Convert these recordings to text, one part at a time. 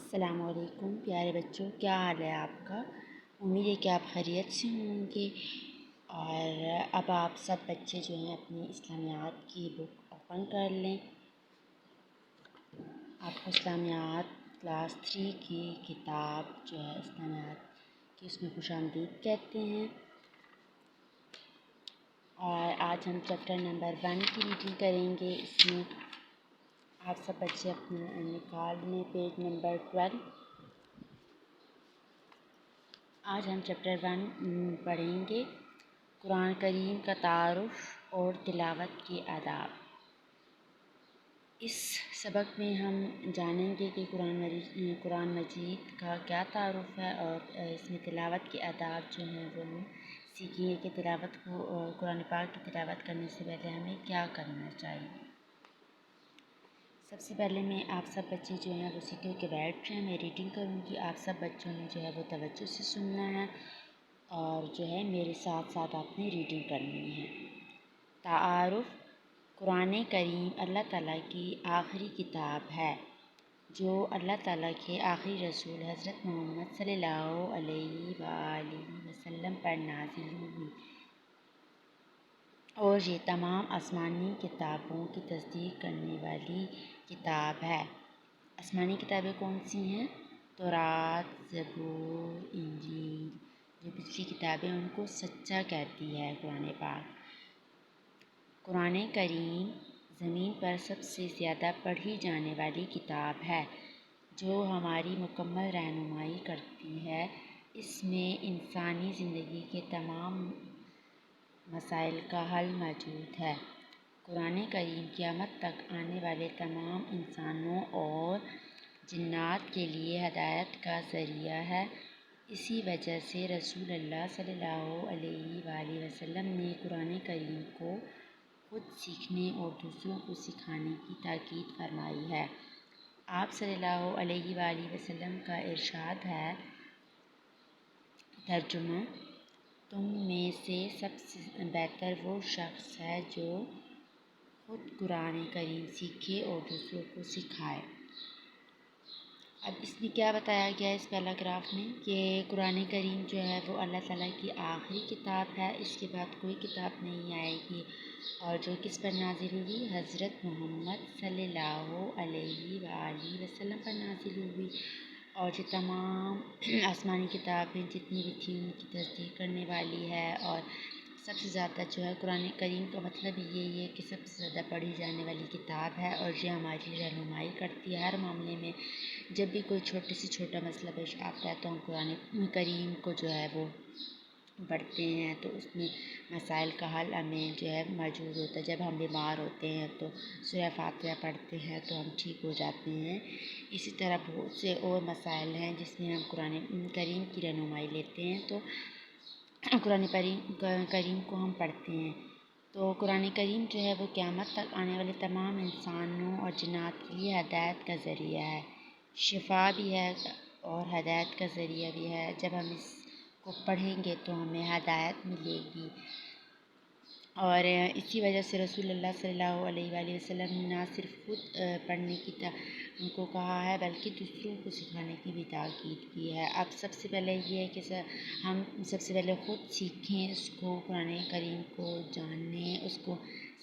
السلام علیکم پیارے بچوں، کیا حال ہے آپ کا؟ امید ہے کہ آپ خیریت سے ہوں گے۔ اور اب آپ سب بچے جو ہیں اپنی اسلامیات کی بک اوپن کر لیں۔ آپ کو اسلامیات کلاس 3 کی کتاب جو ہے اسلامیات کی، اس میں خوش آمدید کہتے ہیں۔ اور آج ہم چیپٹر نمبر 1 کی ریڈنگ کریں گے۔ اس میں آپ سب بچے اپنا نکال لیں پیج نمبر 12۔ آج ہم چیپٹر 1 پڑھیں گے، قرآن کریم کا تعارف اور تلاوت کے آداب۔ اس سبق میں ہم جانیں گے کہ قرآن مجید کا کیا تعارف ہے، اور اس میں تلاوت کے آداب جو ہیں وہ ہم سیکھیں گے کہ قرآن پاک کی تلاوت کرنے سے پہلے ہمیں کیا کرنا چاہیے۔ سب سے پہلے میں آپ سب بچے جو ہیں وہ سیکھیں کہ بیٹھ جائیں، میں ریڈنگ کروں گی، آپ سب بچوں نے جو ہے وہ توجہ سے سننا ہے اور جو ہے میرے ساتھ ساتھ آپ نے ریڈنگ کرنی ہے۔ تعارف: قرآن کریم اللہ تعالیٰ کی آخری کتاب ہے جو اللہ تعالیٰ کے آخری رسول حضرت محمد صلی اللہ علیہ وآلہ وسلم پر نازل ہوئی، اور یہ تمام آسمانی کتابوں کی تصدیق کرنے والی کتاب ہے۔ آسمانی کتابیں کون سی ہیں؟ تورات، زبور، انجیل۔ جو پچھلی کتابیں ان کو سچا کہتی ہے قرآن پاک۔ قرآن کریم زمین پر سب سے زیادہ پڑھی جانے والی کتاب ہے جو ہماری مکمل رہنمائی کرتی ہے۔ اس میں انسانی زندگی کے تمام مسائل کا حل موجود ہے۔ قرآن کریم قیامت تک آنے والے تمام انسانوں اور جنات کے لیے ہدایت کا ذریعہ ہے۔ اسی وجہ سے رسول اللہ صلی اللہ علیہ وآلہ وسلم نے قرآن کریم کو خود سیکھنے اور دوسروں کو سکھانے کی تاکید فرمائی ہے۔ آپ صلی اللہ علیہ وآلہ وسلم کا ارشاد ہے، ترجمہ: تم میں سے سب سے بہتر وہ شخص ہے جو خود قرآن کریم سیکھے اور دوسروں کو سکھائے۔ اب اس میں کیا بتایا گیا ہے اس پیراگراف میں کہ قرآن کریم جو ہے وہ اللہ تعالیٰ کی آخری کتاب ہے، اس کے بعد کوئی کتاب نہیں آئے گی، اور جو کس پر نازل ہوئی؟ حضرت محمد صلی اللہ علیہ وآلہ وسلم پر نازل ہوئی، اور جو تمام آسمانی کتابیں جتنی بھی تھیں ان کی تصدیق کرنے والی ہے۔ اور سب سے زیادہ جو ہے قرآن کریم کا مطلب یہی ہے کہ سب سے زیادہ پڑھی جانے والی کتاب ہے، اور یہ ہماری رہنمائی کرتی ہے ہر معاملے میں۔ جب بھی کوئی چھوٹے سے چھوٹا مسئلہ پیش آتا ہے تو ہم قرآن کریم کو جو ہے وہ پڑھتے ہیں، تو اس میں مسائل کا حل ہمیں جو ہے موجود ہوتا ہے۔ جب ہم بیمار ہوتے ہیں تو سورہ فاتحہ پڑھتے ہیں تو ہم ٹھیک ہو جاتے ہیں۔ اسی طرح بہت سے اور مسائل ہیں جس میں ہم قرآن کریم کی رہنمائی لیتے ہیں، تو قرآن کریم کو ہم پڑھتے ہیں۔ تو قرآن کریم جو ہے وہ قیامت تک آنے والے تمام انسانوں اور جنات کے لیے ہدایت کا ذریعہ ہے، شفا بھی ہے اور ہدایت کا ذریعہ بھی ہے۔ جب ہم اس کو پڑھیں گے تو ہمیں ہدایت ملے گی، اور اسی وجہ سے رسول اللہ صلی اللہ علیہ وآلہ وسلم نے نہ صرف خود پڑھنے کی ان کو کہا ہے بلکہ دوسروں کو سکھانے کی بھی تاکید کی ہے۔ اب سب سے پہلے یہ ہے کہ ہم سب سے پہلے خود سیکھیں، اس کو قرآن کریم کو جانیں، اس کو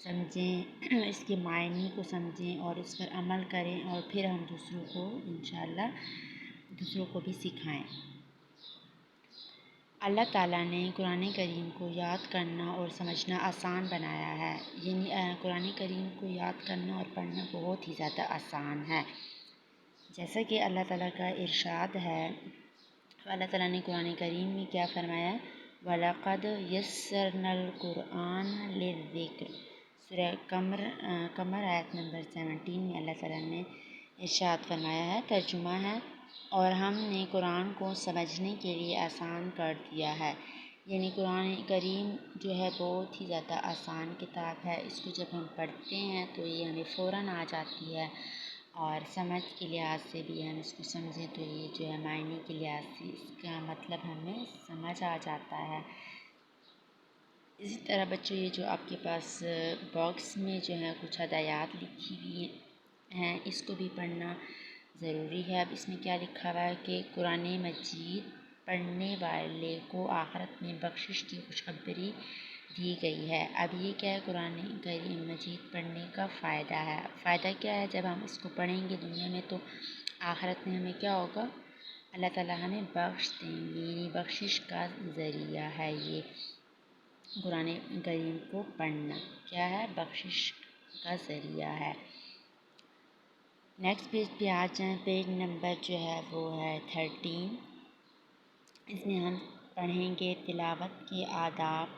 سمجھیں، اس کے معنی کو سمجھیں اور اس پر عمل کریں، اور پھر ہم دوسروں کو انشاءاللہ دوسروں کو بھی سکھائیں۔ اللہ تعالیٰ نے قرآن کریم کو یاد کرنا اور سمجھنا آسان بنایا ہے، یعنی قرآن کریم کو یاد کرنا اور پڑھنا بہت ہی زیادہ آسان ہے۔ جیسا کہ اللہ تعالیٰ کا ارشاد ہے، اللہ تعالیٰ نے قرآن کریم میں کیا فرمایا ہے؟ وَلَقَدْ يَسَّرْنَا الْقُرْآنَ لِلذِّكْرِ۔ سورہ قمر آیت نمبر 17 میں اللہ تعالیٰ نے ارشاد فرمایا ہے، ترجمہ ہے، اور ہم نے قرآن کو سمجھنے کے لیے آسان کر دیا ہے۔ یعنی قرآن کریم جو ہے بہت ہی زیادہ آسان کتاب ہے، اس کو جب ہم پڑھتے ہیں تو یہ ہمیں فوراً آ جاتی ہے، اور سمجھ کے لحاظ سے بھی ہم اس کو سمجھیں تو یہ جو ہے معنی کے لحاظ سے اس کا مطلب ہمیں سمجھ آ جاتا ہے۔ اسی طرح بچوں، یہ جو آپ کے پاس باکس میں جو ہے کچھ ہدایات لکھی ہوئی ہیں، اس کو بھی پڑھنا ضروری ہے۔ اب اس میں کیا لکھا ہوا ہے کہ قرآن مجید پڑھنے والے کو آخرت میں بخشش کی خوشخبری دی گئی ہے۔ اب یہ کیا ہے؟ قرآن کریم مجید پڑھنے کا فائدہ ہے۔ فائدہ کیا ہے؟ جب ہم اس کو پڑھیں گے دنیا میں تو آخرت میں ہمیں کیا ہوگا؟ اللہ تعالیٰ ہمیں بخش دیں گے، یعنی بخشش کا ذریعہ ہے یہ قرآن کریم کو پڑھنا۔ کیا ہے؟ بخشش کا ذریعہ ہے۔ نیکسٹ پیج پہ آ جائیں۔ پیج نمبر جو ہے وہ ہے 13۔ اس میں ہم پڑھیں گے تلاوت کے آداب۔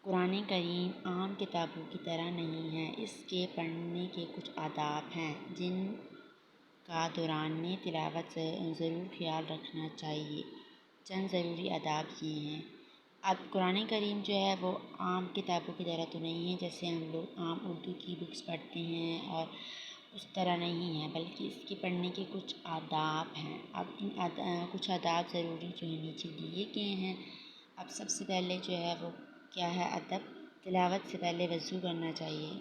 قرآن کریم عام کتابوں کی طرح نہیں ہے، اس کے پڑھنے کے کچھ آداب ہیں جن کا دوران تلاوت ضرور خیال رکھنا چاہیے۔ چند ضروری آداب یہ ہیں۔ اب قرآن کریم جو ہے وہ عام کتابوں کی طرح تو نہیں ہے، جیسے ہم لوگ عام اردو کی بکس پڑھتے ہیں، اور اس طرح نہیں ہے، بلکہ اس کے پڑھنے کے کچھ آداب ہیں۔ اب ان کچھ آداب ضروری جو ہیں نیچے دیے گئے ہیں۔ اب سب سے پہلے جو ہے وہ کیا ہے ادب؟ تلاوت سے پہلے وضو کرنا چاہیے۔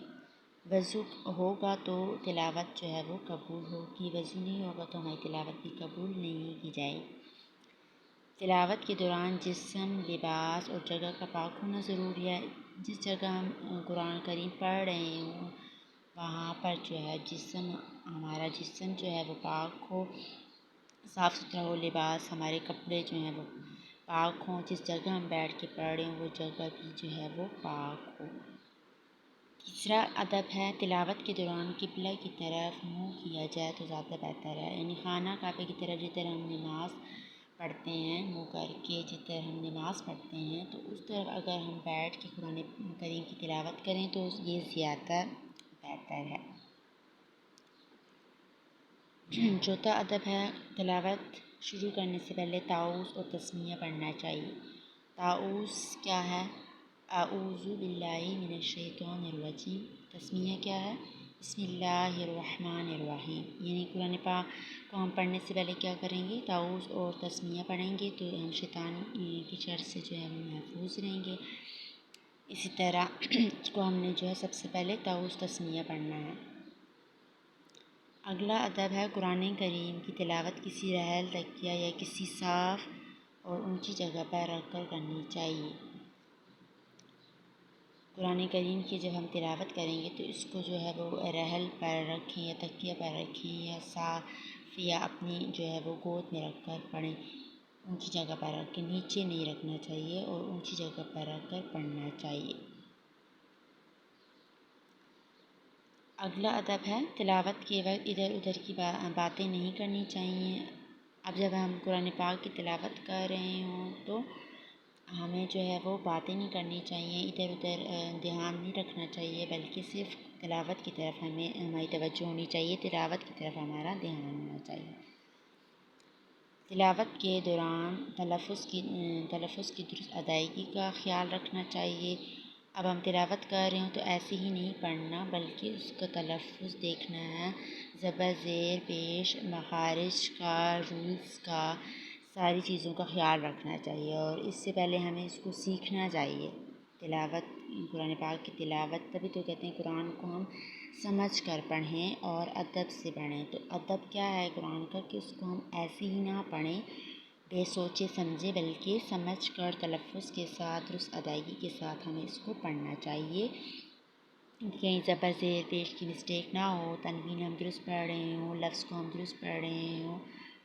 وضو ہوگا تو تلاوت جو ہے وہ قبول ہوگی، وضو نہیں ہوگا تو ہماری تلاوت بھی قبول نہیں کی جائے گی۔ تلاوت کے دوران جسم، لباس اور جگہ کا پاک ہونا ضروری ہے۔ جس جگہ ہم قرآن کریم پڑھ رہے ہوں وہاں پر جو ہے ہمارا جسم جو ہے وہ پاک ہو، صاف ستھرا ہو، لباس ہمارے کپڑے جو ہیں وہ پاک ہوں، جس جگہ ہم بیٹھ کے پڑھ رہے ہوں وہ جگہ بھی جو ہے وہ پاک ہو۔ تیسرا ادب ہے تلاوت کے دوران قبلہ کی طرف منہ کیا جائے تو زیادہ بہتر ہے، یعنی خانہ کعبہ کی طرف جس طرح ہم نماز پڑھتے ہیں منہ کر کے، جس طرح ہم نماز پڑھتے ہیں تو اس طرح اگر ہم بیٹھ کے قرآن کریم کی تلاوت کریں تو یہ زیادہ بہتر ہے۔ چوتھا ادب ہے تلاوت شروع کرنے سے پہلے تعوذ اور تسمیہ پڑھنا چاہیے۔ تعوذ کیا ہے؟ اعوذ باللہ من الشیطان الرجیم۔ تسمیہ کیا ہے؟ بسم اللہ الرحمن الرحیم۔ یعنی قرآن پاک کو ہم پڑھنے سے پہلے کیا کریں گے؟ تعوذ اور تسمیہ پڑھیں گے تو ہم شیطان کی شر سے جو ہے محفوظ رہیں گے۔ اسی طرح اس کو ہم نے جو ہے سب سے پہلے تعوذ تسمیہ پڑھنا ہے۔ اگلا ادب ہے قرآن کریم کی تلاوت کسی رحل، تکیہ یا کسی صاف اور اونچی جگہ پر رکھ کر کرنی چاہیے۔ قرآن کریم کی جب ہم تلاوت کریں گے تو اس کو جو ہے وہ رحل پر رکھیں یا تکیہ پر رکھیں یا صاف یا اپنی جو ہے وہ گود میں رکھ کر پڑھیں۔ اونچی جگہ پر رکھ کے، نیچے نہیں رکھنا چاہیے اور اونچی جگہ پر رکھ کر پڑھنا چاہیے۔ اگلا ادب ہے تلاوت کے وقت ادھر ادھر کی باتیں نہیں کرنی چاہیے۔ اب جب ہم قرآن پاک کی تلاوت کر رہے ہوں تو ہمیں جو ہے وہ باتیں نہیں کرنی چاہیے، ادھر ادھر دھیان نہیں رکھنا چاہیے، بلکہ صرف تلاوت کی طرف ہماری توجہ ہونی چاہیے، تلاوت کی طرف ہمارا دھیان ہونا چاہیے۔ تلاوت کے دوران تلفظ کی درست ادائیگی کا خیال رکھنا چاہیے۔ اب ہم تلاوت کر رہے ہوں تو ایسے ہی نہیں پڑھنا، بلکہ اس کا تلفظ دیکھنا ہے، زبر، زیر، پیش، مخارج کا، رولز کا، ساری چیزوں کا خیال رکھنا چاہیے، اور اس سے پہلے ہمیں اس کو سیکھنا چاہیے۔ تلاوت، قرآن پاک کی تلاوت، تبھی تو کہتے ہیں قرآن کو ہم سمجھ کر پڑھیں اور ادب سے پڑھیں۔ تو ادب کیا ہے قرآن کا کہ اس کو ہم ایسے ہی نہ پڑھیں بے سوچے سمجھے، بلکہ سمجھ کر تلفظ کے ساتھ، درست ادائیگی کے ساتھ ہمیں اس کو پڑھنا چاہیے، کہیں زبر، زیر، پیش کی مسٹیک نہ ہو، تنوین ہم درست پڑھ رہے ہوں، لفظ کو ہم درست پڑھ رہے ہوں،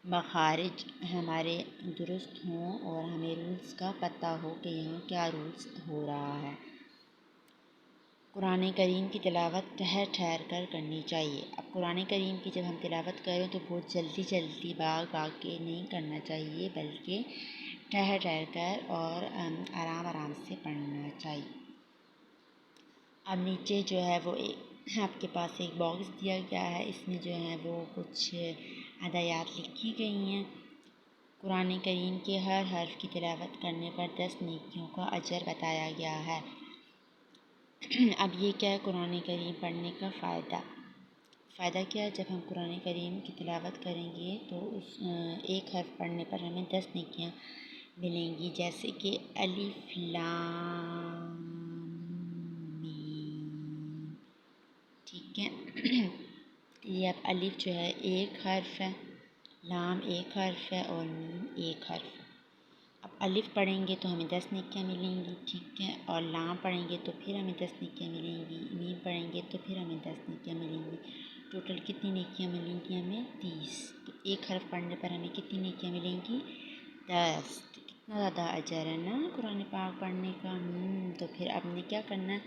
مخارج ہمارے درست ہوں اور ہمیں رولز کا پتہ ہو کہ یہاں کیا رولز ہو رہا ہے۔ قرآن کریم کی تلاوت ٹھہر ٹھہر کر کرنی چاہیے۔ اب قرآن کریم کی جب ہم تلاوت کریں تو بہت جلدی بھاگ کے نہیں کرنا چاہیے، بلکہ ٹھہر ٹھہر کر اور آرام سے پڑھنا چاہیے۔ اب نیچے جو ہے وہ آپ کے پاس ایک باکس دیا گیا ہے، اس میں جو ہے وہ کچھ ہدایات لکھی گئی ہیں۔ قرآن کریم کے ہر حرف کی تلاوت کرنے پر 10 نیکیوں کا اجر بتایا گیا ہے۔ اب یہ کیا ہے قرآن کریم پڑھنے کا فائدہ کیا ہے؟ جب ہم قرآن کریم کی تلاوت کریں گے تو اس ایک حرف پڑھنے پر ہمیں 10 نیکیاں ملیں گی، جیسے کہ الف لام میم، ٹھیک ہے۔ یہ اب الف جو ہے ایک حرف ہے، لام ایک حرف ہے اور میم ایک حرف ہے۔ اب الف پڑھیں گے تو ہمیں 10 نیکیاں ملیں گی، ٹھیک ہے، اور لام پڑھیں گے تو پھر ہمیں 10 نیکیاں ملیں گی، میم پڑھیں گے تو پھر ہمیں 10 نیکیاں ملیں گی۔ ٹوٹل کتنی نیکیاں ملیں گی ہمیں؟ 30۔ تو ایک حرف پڑھنے پر ہمیں کتنی نیکیاں ملیں گی؟ 10۔ تو کتنا زیادہ اجر ہے نا قرآن پاک پڑھنے کا۔ تو پھر اب نے کیا کرنا ہے،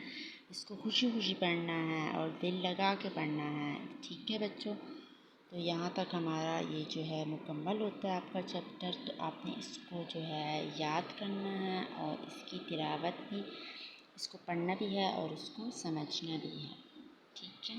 اس کو خوشی خوشی پڑھنا ہے اور دل لگا کے پڑھنا ہے، ٹھیک ہے بچوں۔ تو یہاں تک ہمارا یہ جو ہے مکمل ہوتا ہے آپ کا چیپٹر۔ تو آپ نے اس کو جو ہے یاد کرنا ہے اور اس کی تلاوت بھی، اس کو پڑھنا بھی ہے اور اس کو سمجھنا بھی ہے، ٹھیک ہے۔